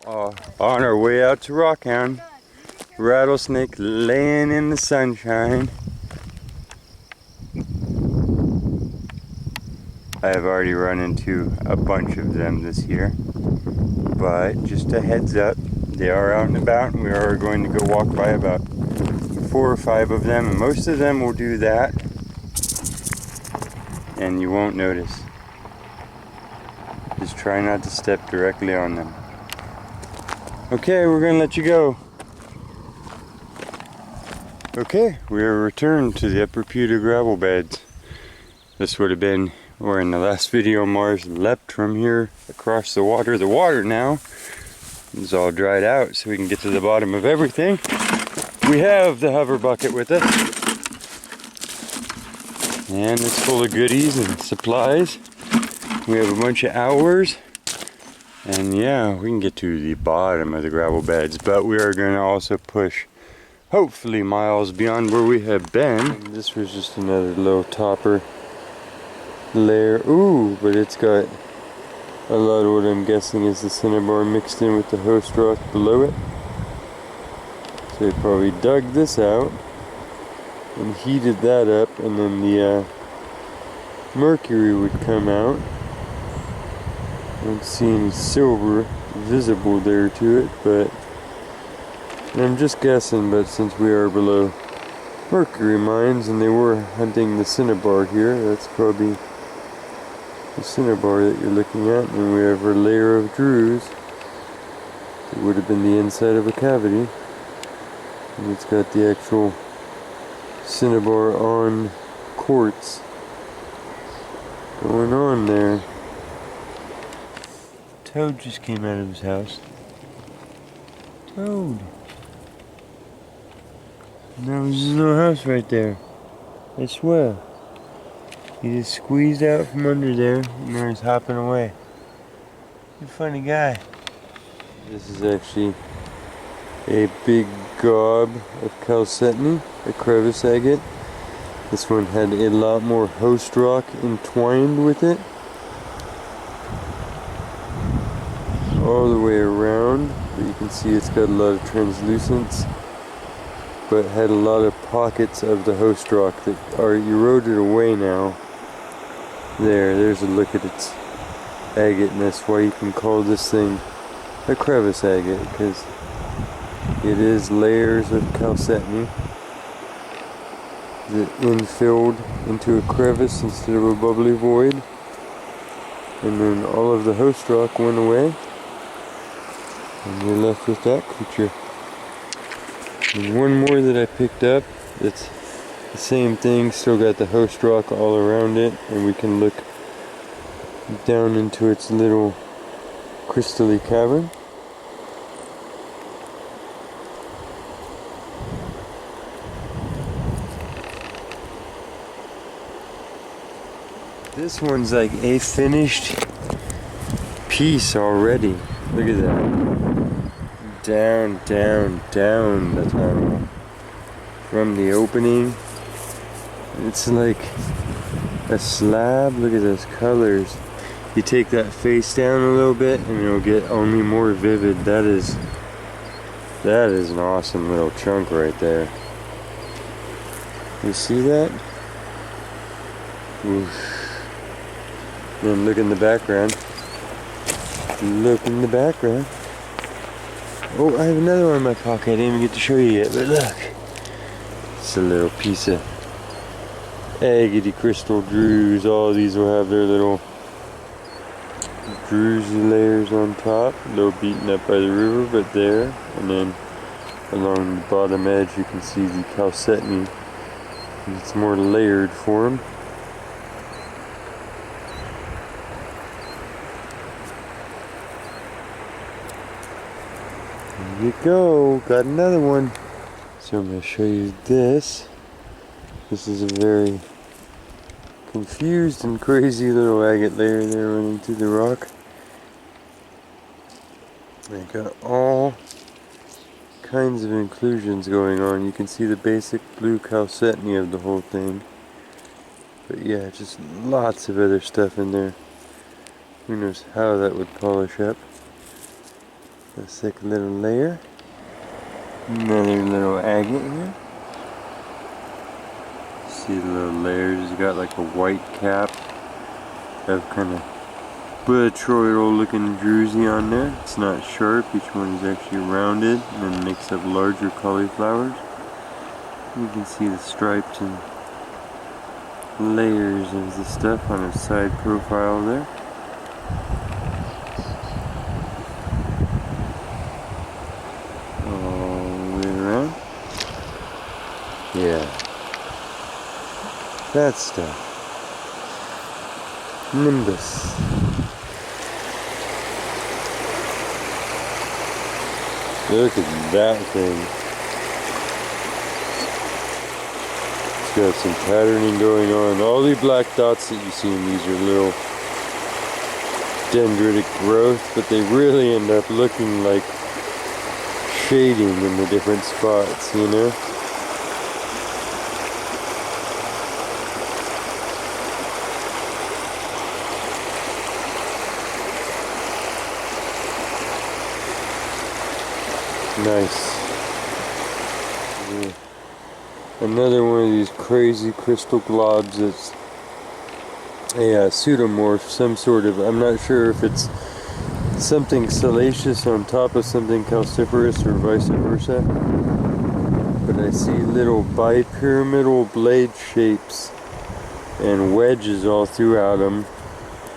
On our way out to Rockhound, rattlesnake laying in the sunshine. I have already run into a bunch of them this year, but just a heads up, they are out and about, and we are going to go walk by about 4 or 5 of them, and most of them will do that, and you won't notice. Just try not to step directly on them. Okay, we're gonna let you go. Okay, we are returned to the upper Pewter gravel beds. This would have been, or in the last video, Mars leapt from here across the water. The water now is all dried out, so we can get to the bottom of everything. We have the hover bucket with us, and it's full of goodies and supplies. We have a bunch of hours, and yeah, we can get to the bottom of the gravel beds, but we are going to also push hopefully miles beyond where we have been. And this was just another little topper layer. Ooh, but it's got a lot of what I'm guessing is the Cinnabar mixed in with the host rock below it. So they probably dug this out and heated that up, and then the mercury would come out. I don't see any silver visible there to it, but I'm just guessing, but since we are below mercury mines and they were hunting the Cinnabar here, that's probably the Cinnabar that you're looking at. And we have our layer of druze. It would have been the inside of a cavity. And it's got the actual Cinnabar on quartz going on there. Toad just came out of his house. Toad. That was his little house right there. I swear. He just squeezed out from under there, and now he's hopping away. He's a funny guy. This is actually a big gob of chalcedony, a crevice agate. This one had a lot more host rock entwined with it, all the way around, but you can see it's got a lot of translucence, but had a lot of pockets of the host rock that are eroded away now. There's a look at its agate, and that's why you can call this thing a crevice agate, because it is layers of chalcedony that infilled into a crevice instead of a bubbly void, and then all of the host rock went away, and you're left with that creature. And one more that I picked up that's the same thing, still got the host rock all around it, and we can look down into its little crystally cavern. This one's like a finished piece already. Look at that. Down, down, down the tunnel. From the opening, it's like a slab. Look at those colors. You take that face down a little bit and it'll get only more vivid. That is an awesome little chunk right there. You see that? Oof. Then look in the background. Look in the background. Oh, I have another one in my pocket. I didn't even get to show you yet, but look. It's a little piece of agate crystal druze. All of these will have their little druze layers on top. A little beaten up by the river, but there. And then along the bottom edge you can see the chalcedony. It's more layered form. There you go, got another one. So I'm going to show you this. This is a very confused and crazy little agate layer there running through the rock. They got all kinds of inclusions going on. You can see the basic blue chalcedony of the whole thing. But yeah, just lots of other stuff in there. Who knows how that would polish up. A sick little layer. Another little agate here. See the little layers, it's got like a white cap. Have kind of botryoidal looking druzy on there. It's not sharp, each one is actually rounded and then makes up larger cauliflowers. You can see the stripes and layers of the stuff on its side profile there. All the way around. Yeah. That stuff. Nimbus. Look at that thing. It's got some patterning going on. All the black dots that you see in these are little dendritic growth, but they really end up looking like shading in the different spots, you know? Nice. Yeah. Another one of these crazy crystal globs that's a pseudomorph, some sort of, I'm not sure if it's something siliceous on top of something calciferous or vice versa, but I see little bipyramidal blade shapes and wedges all throughout them,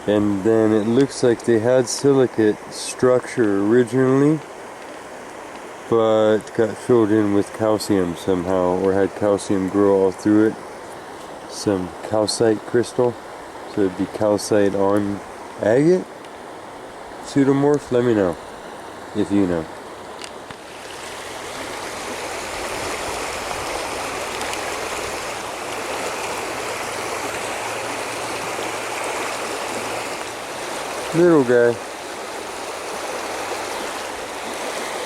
and then it looks like they had silicate structure originally but got filled in with calcium somehow, or had calcium grow all through it. Some calcite crystal, so it'd be calcite on agate? Pseudomorph? Let me know, if you know. Little guy.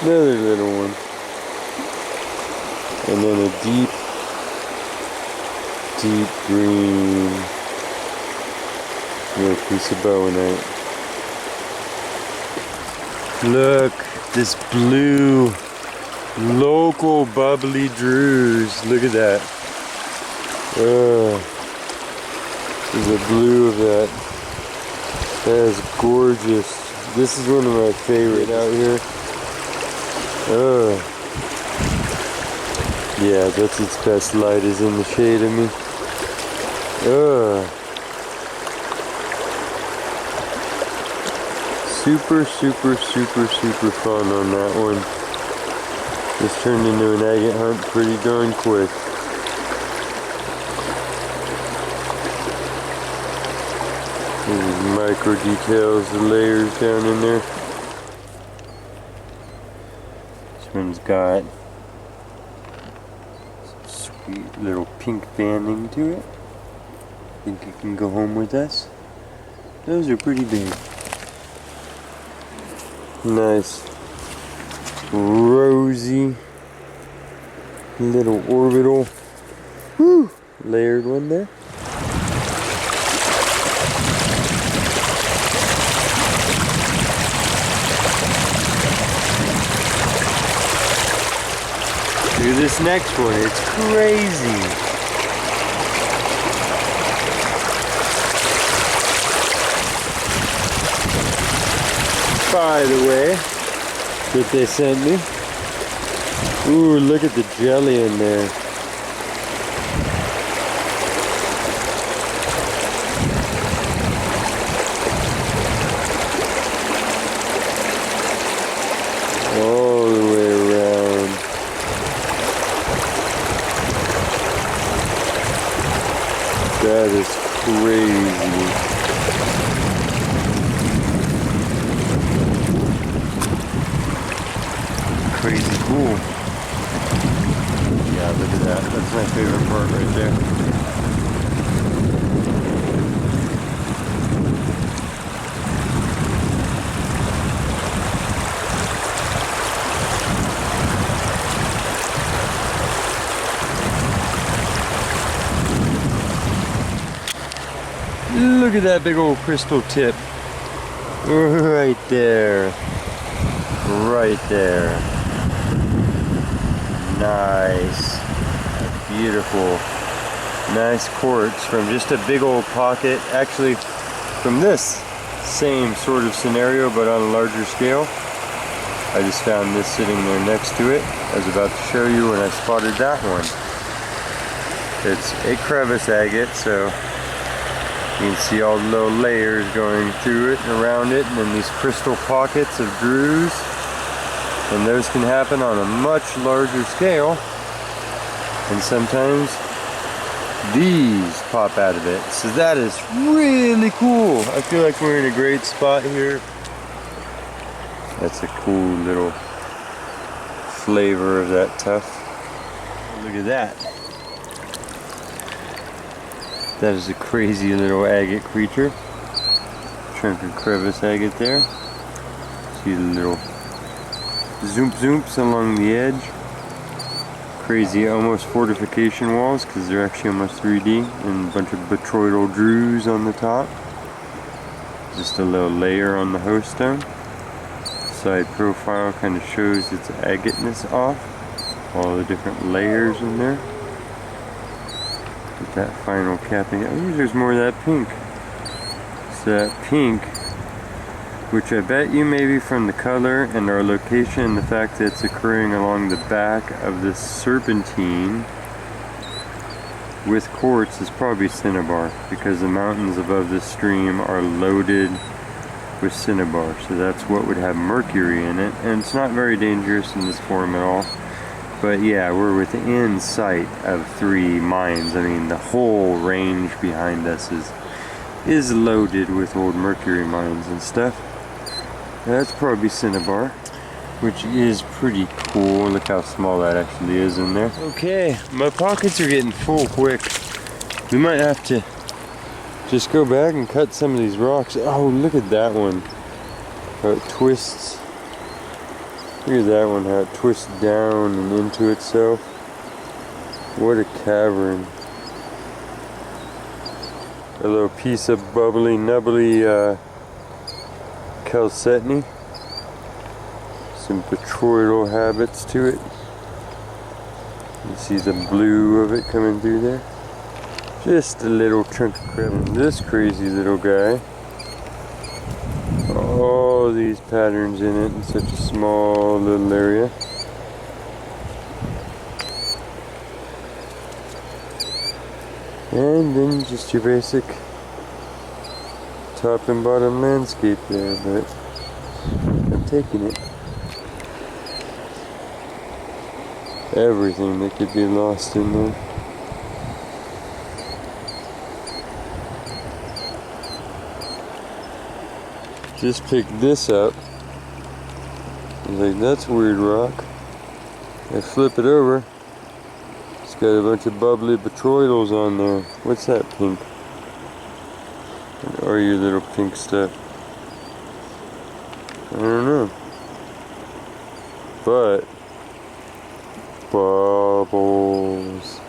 Another little one. And then a deep, deep green little piece of bowenite. Look, this blue, local bubbly druze. Look at that. There's a blue of that. That is gorgeous. This is one of my favorite out here. Yeah, that's its best light, is in the shade of me. Super, super, super, super fun on that one. This turned into an agate hunt pretty darn quick. These micro details, the layers down in there. This one's got some sweet little pink banding to it. Think it can go home with us. Those are pretty big. Nice rosy little orbital layered one there. Look at this next one, it's crazy. By the way, that they sent me. Ooh, look at the jelly in there. All the way around. That is crazy. Crazy cool. Yeah, look at that. That's my favorite part right there. Look at that big old crystal tip. Right there. right there. Nice. Beautiful. Nice quartz from just a big old pocket. Actually, from this same sort of scenario, but on a larger scale. I just found this sitting there next to it. I was about to show you when I spotted that one. It's a crevice agate, so you can see all the little layers going through it and around it, and then these crystal pockets of grooves. And those can happen on a much larger scale. And sometimes these pop out of it. So that is really cool. I feel like we're in a great spot here. That's a cool little flavor of that tuff. Look at that. That is a crazy little agate creature. Chunk of crevice agate there. See the little zoomps along the edge. Crazy almost fortification walls because they're actually almost 3D, and a bunch of botryoidal grooves on the top. Just a little layer on the host stone. Side profile kind of shows its agateness off. All the different layers in there. Get that final capping. Oh, there's more of that pink. So that pink, which I bet you maybe from the color and our location, the fact that it's occurring along the back of this serpentine with quartz, is probably Cinnabar, because the mountains above this stream are loaded with Cinnabar, so that's what would have mercury in it, and it's not very dangerous in this form at all. But yeah, we're within sight of 3 mines. I mean, the whole range behind us is loaded with old mercury mines and stuff. That's probably Cinnabar, which is pretty cool. Look how small that actually is in there. Okay, my pockets are getting full quick. We might have to just go back and cut some of these rocks. Oh, look at that one. How it twists. Look at that one, how it twists down and into itself. What a cavern. A little piece of bubbly, nubbly calcetony. Some botryoidal habits to it. You see the blue of it coming through there. Just a little chunk of crevice. This crazy little guy. All these patterns in it in such a small little area. And then just your basic top and bottom landscape there, but I'm taking it. Everything that could be lost in there. Just picked this up. I was like, that's a weird rock. I flip it over. It's got a bunch of bubbly botryoidals on there. What's that pink? What are your little pink stuff? I don't know. But bubbles.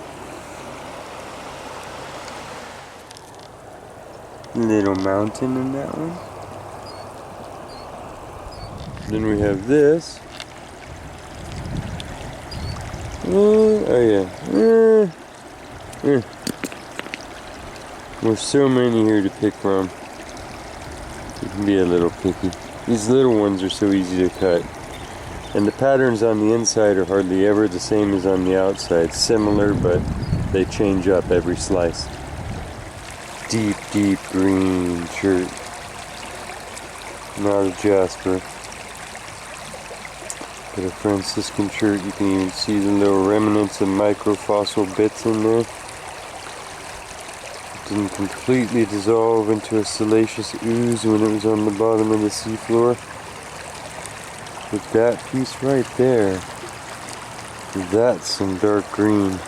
Little mountain in that one. Then we have this. Oh yeah. There's so many here to pick from. You can be a little picky. These little ones are so easy to cut. And the patterns on the inside are hardly ever the same as on the outside. Similar, but they change up every slice. Deep, deep green shirt. Not a jasper. Got a Franciscan shirt. You can even see the little remnants of microfossil bits in there. It didn't completely dissolve into a salacious ooze when it was on the bottom of the seafloor. But that piece right there, that's some dark green.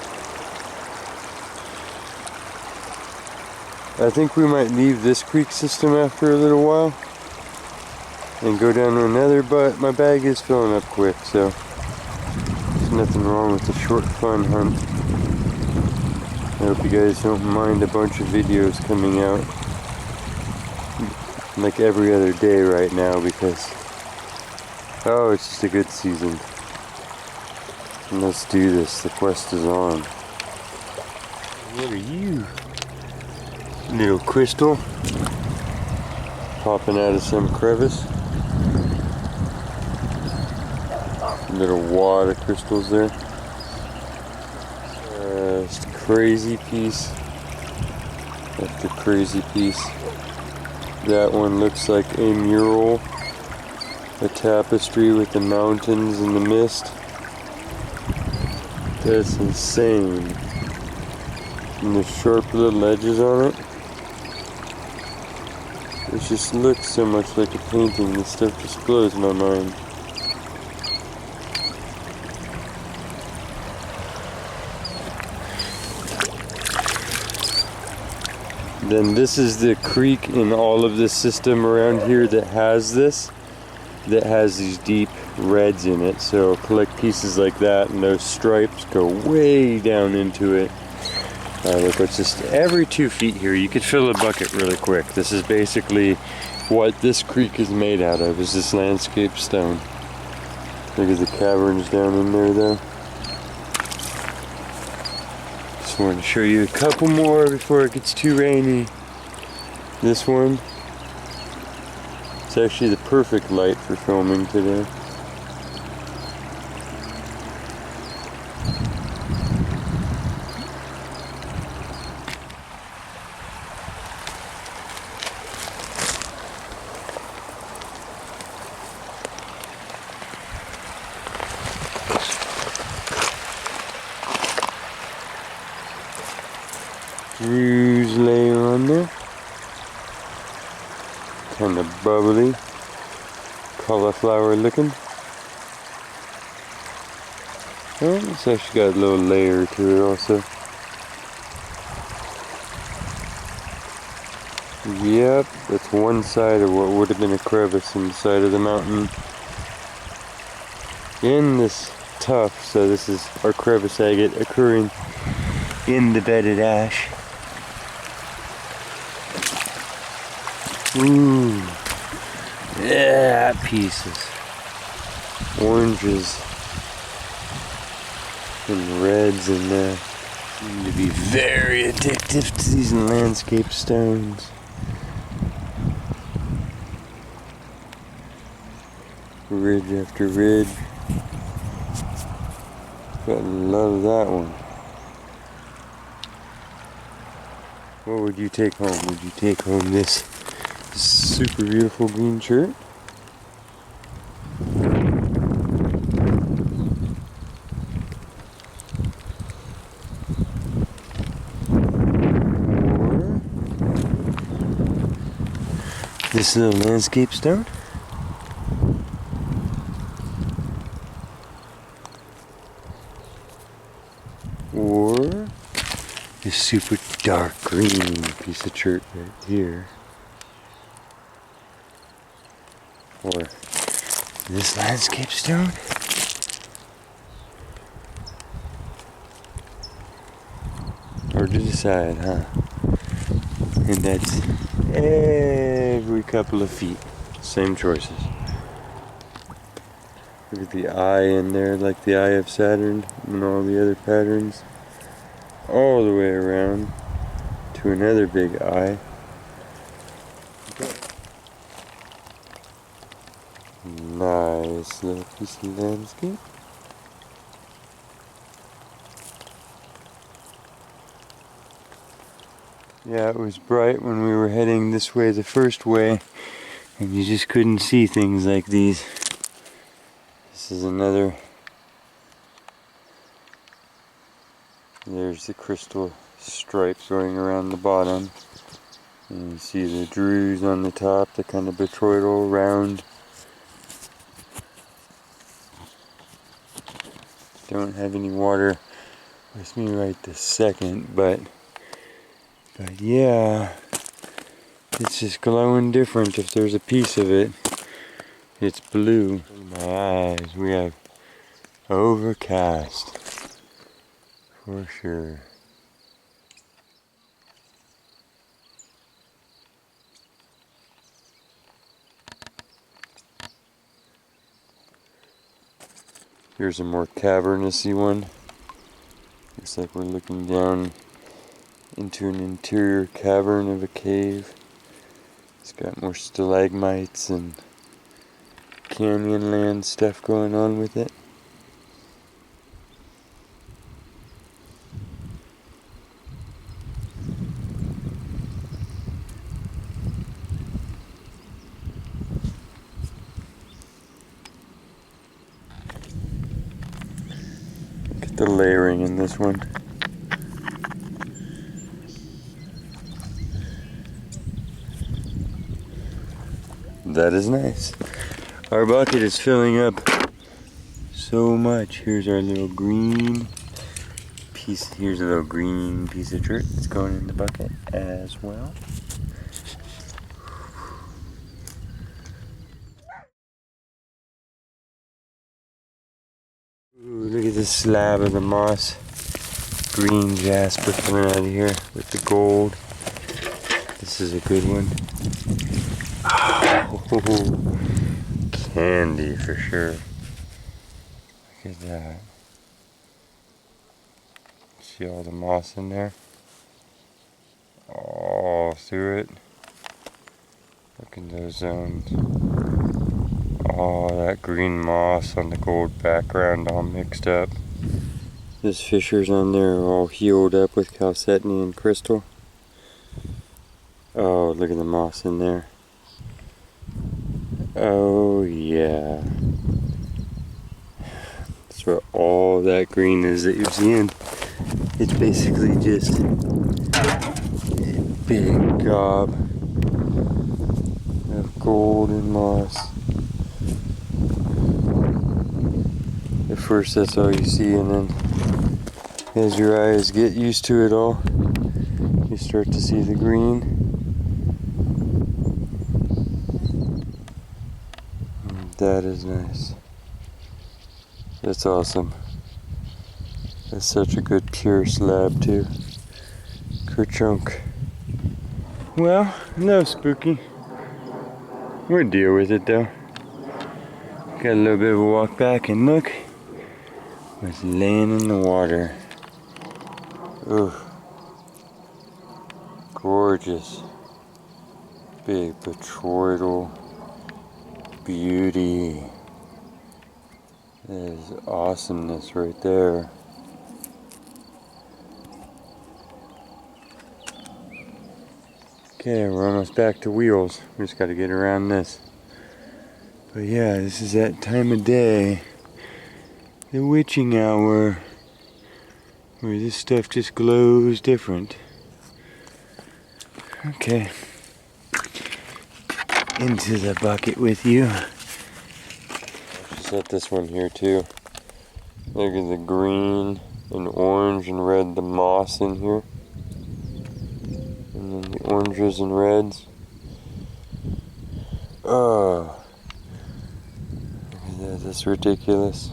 I think we might leave this creek system after a little while and go down to another, but my bag is filling up quick, so there's nothing wrong with the short fun hunt. I hope you guys don't mind a bunch of videos coming out like every other day right now, because Oh, it's just a good season. Let's do this. The quest is on. What are you? Little crystal. Popping out of some crevice. Little wad of crystals there. Just crazy piece after crazy piece. That one looks like a mural. A tapestry with the mountains and the mist. That's insane. And the sharp little edges on it. It just looks so much like a painting. This stuff just blows my mind. Then this is the creek in all of this system around here that has this. That has these deep reds in it. So collect pieces like that and those stripes go way down into it. Look, it's just every 2 feet here you could fill a bucket really quick. This is basically what this creek is made out of, is this landscape stone. Look at the caverns down in there though. Just wanted to show you a couple more before it gets too rainy. This one, it's actually the perfect light for filming today. Bruise layer on there. Kind of bubbly. Cauliflower looking. Oh, it's actually got a little layer to it also. Yep, that's one side of what would have been a crevice in the side of the mountain. In this tuff, so this is our crevice agate occurring in the bedded ash. Ooh, yeah, pieces. Oranges and reds in there. Seem to be very addictive to these landscape stones. Ridge after ridge. Gotta love that one. What would you take home? Would you take home this super beautiful green shirt? Or this little landscape stone? Or this super dark green piece of shirt right here? Or this landscape stone? Or to decide, huh? And that's every couple of feet. Same choices. Look at the eye in there, like the eye of Saturn, and all the other patterns. All the way around to another big eye. Nice little piece of landscape. Yeah, it was bright when we were heading this way the first way, and you just couldn't see things like these. This is another. There's the crystal stripes going around the bottom. And you see the druze on the top, the kind of botryoidal round. Don't have any water with me right this second, but yeah, it's just glowing different. If there's a piece of it, it's blue. In my eyes, we have overcast for sure. Here's a more cavernousy one. Looks like we're looking down into an interior cavern of a cave. It's got more stalagmites and Canyonland stuff going on with it. Look at the layering in this one. That is nice. Our bucket is filling up so much. Here's our little green piece. Here's a little green piece of dirt that's going in the bucket as well. Ooh, look at this slab of the moss. Green jasper coming out of here with the gold. This is a good one. Oh, candy for sure. Look at that. See all the moss in there? All through it. Look in those zones. Oh, that green moss on the gold background all mixed up. Those fissures on there are all healed up with chalcedony and crystal. Oh, look at the moss in there. Oh yeah. That's where all that green is that you're seeing. It's basically just a big gob of gold and moss. At first that's all you see, and then as your eyes get used to it all, you start to see the green. That is nice. That's awesome. That's such a good pure slab too. Kerchunk. Well, no spooky. We'll deal with it though. Got a little bit of a walk back, and look what's laying in the water. Ooh. Gorgeous. Big petroidal beauty. That is awesomeness right there. Okay, we're almost back to wheels. We just got to get around this. But yeah, this is that time of day, the witching hour, where this stuff just glows different. Okay, into the bucket with you. I'll set this one here too. Look at the green and orange and red, the moss in here. And then the oranges and reds. Oh, look at that, that's ridiculous.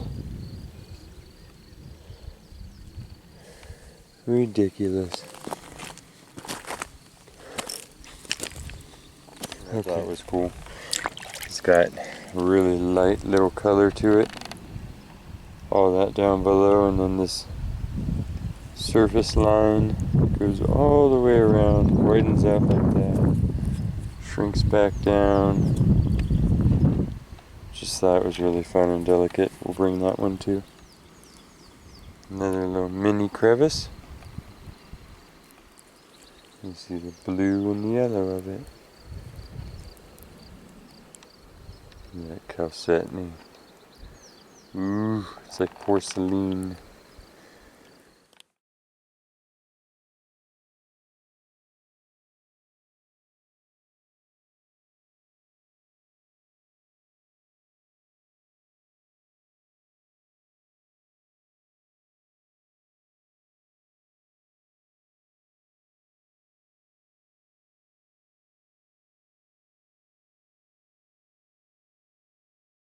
Ridiculous. I thought it was cool. It's got a really light little color to it. All that down below, and then this surface line goes all the way around, widens out like that, shrinks back down. Just thought it was really fun and delicate. We'll bring that one too. Another little mini crevice. You see the blue and the yellow of it. And that chalcedony. Ooh, it's like porcelain.